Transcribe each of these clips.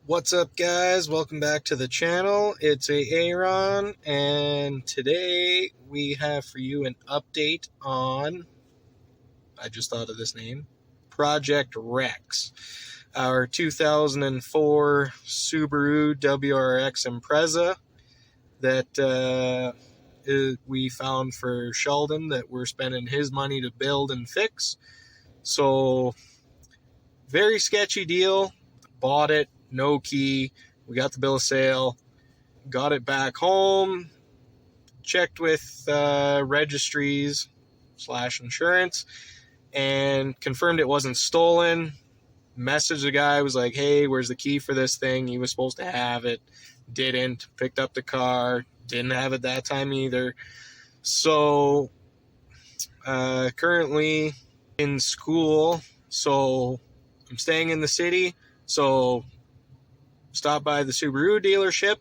What's up, guys? Welcome back to the channel. It's Aaron, and today we have for you an update on, I just thought of this name, Project Rex, our 2004 Subaru WRX Impreza that we found for Sheldon that we're spending his money to build and fix. So, very sketchy deal. Bought it. No key. We got the bill of sale, got it back home, checked with registries / insurance, and confirmed it wasn't stolen. Messaged the guy, was like, hey, where's the key for this thing? He was supposed to have it. Didn't. Picked up the car. Didn't have it that time either. So, currently in school, so I'm staying in the city, so stopped by the Subaru dealership,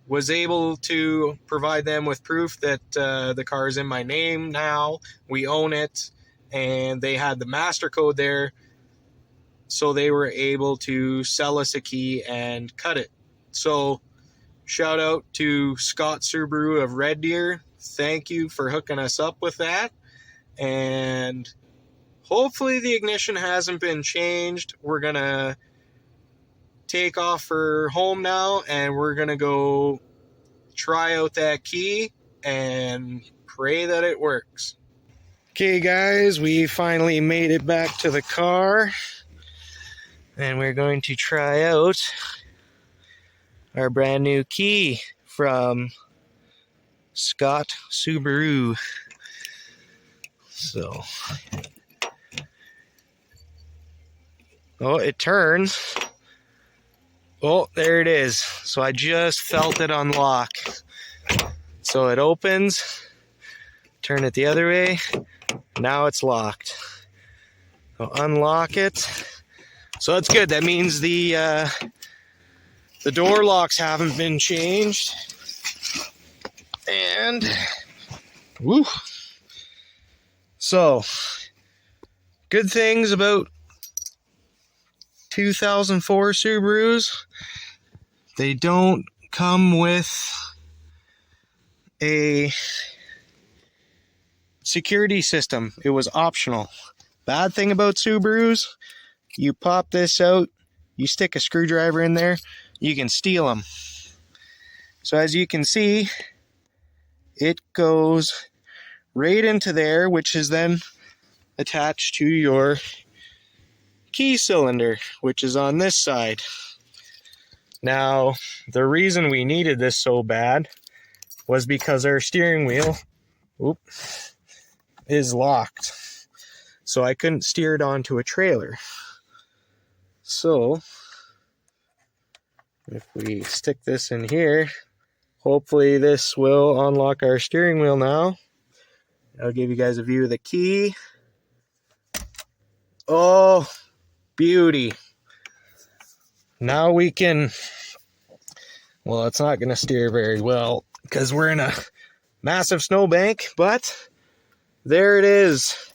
was able to provide them with proof that the car is in my name now, we own it, and they had the master code there, so they were able to sell us a key and cut it. So shout out to Scott Subaru of Red Deer. Thank you for hooking us up with that, and hopefully the ignition hasn't been changed. We're gonna take off for home now, and we're gonna go try out that key and pray that it works. Okay, guys, we finally made it back to the car, and we're going to try out our brand new key from Scott Subaru. So, it turns. Oh, there it is. So I just felt it unlock. So it opens, turn it the other way, now it's locked. So unlock it. So that's good. That means the door locks haven't been changed. And, woo. So, good things about 2004 Subarus: they don't come with a security system. It was optional. Bad thing about Subarus, you pop this out, you stick a screwdriver in there, you can steal them. So as you can see, it goes right into there, which is then attached to your key cylinder, which is on this side. Now, the reason we needed this so bad was because our steering wheel is locked, so I couldn't steer it onto a trailer. So if we stick this in here, hopefully this will unlock our steering wheel now. I'll give you guys a view of the key. Oh, beauty. Now we can, well, it's not going to steer very well because we're in a massive snowbank, but there it is.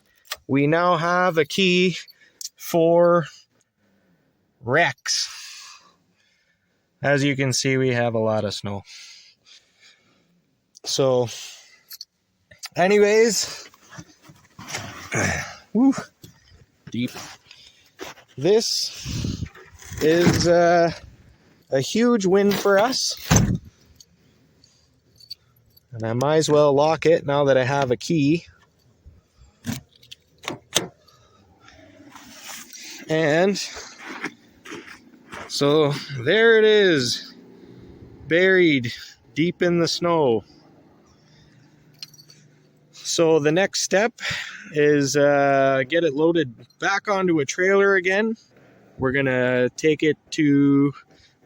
We now have a key for Rex. As you can see, we have a lot of snow. So, anyways, woo, deep. This is a huge win for us, and I might as well lock it now that I have a key. And so there it is, buried deep in the snow. So the next step is get it loaded back onto a trailer again. We're gonna take it to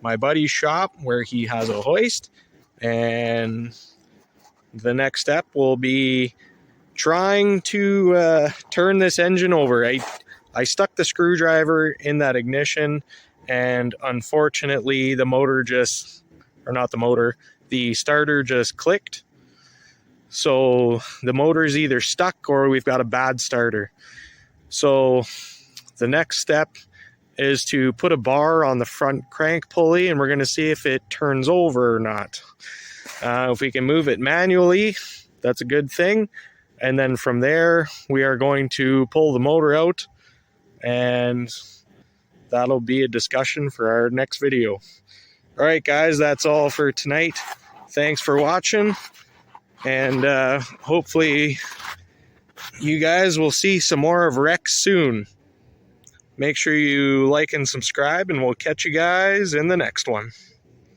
my buddy's shop where he has a hoist, and the next step will be trying to turn this engine over. I stuck the screwdriver in that ignition, and unfortunately the motor just, or not the motor, the starter just clicked. So the motor's either stuck or we've got a bad starter. So the next step is to put a bar on the front crank pulley, and we're going to see if it turns over or not. If we can move it manually, that's a good thing. And then from there, we are going to pull the motor out, and that'll be a discussion for our next video. All right, guys, that's all for tonight. Thanks for watching, and hopefully you guys will see some more of Rex soon. Make sure you like and subscribe, and we'll catch you guys in the next one.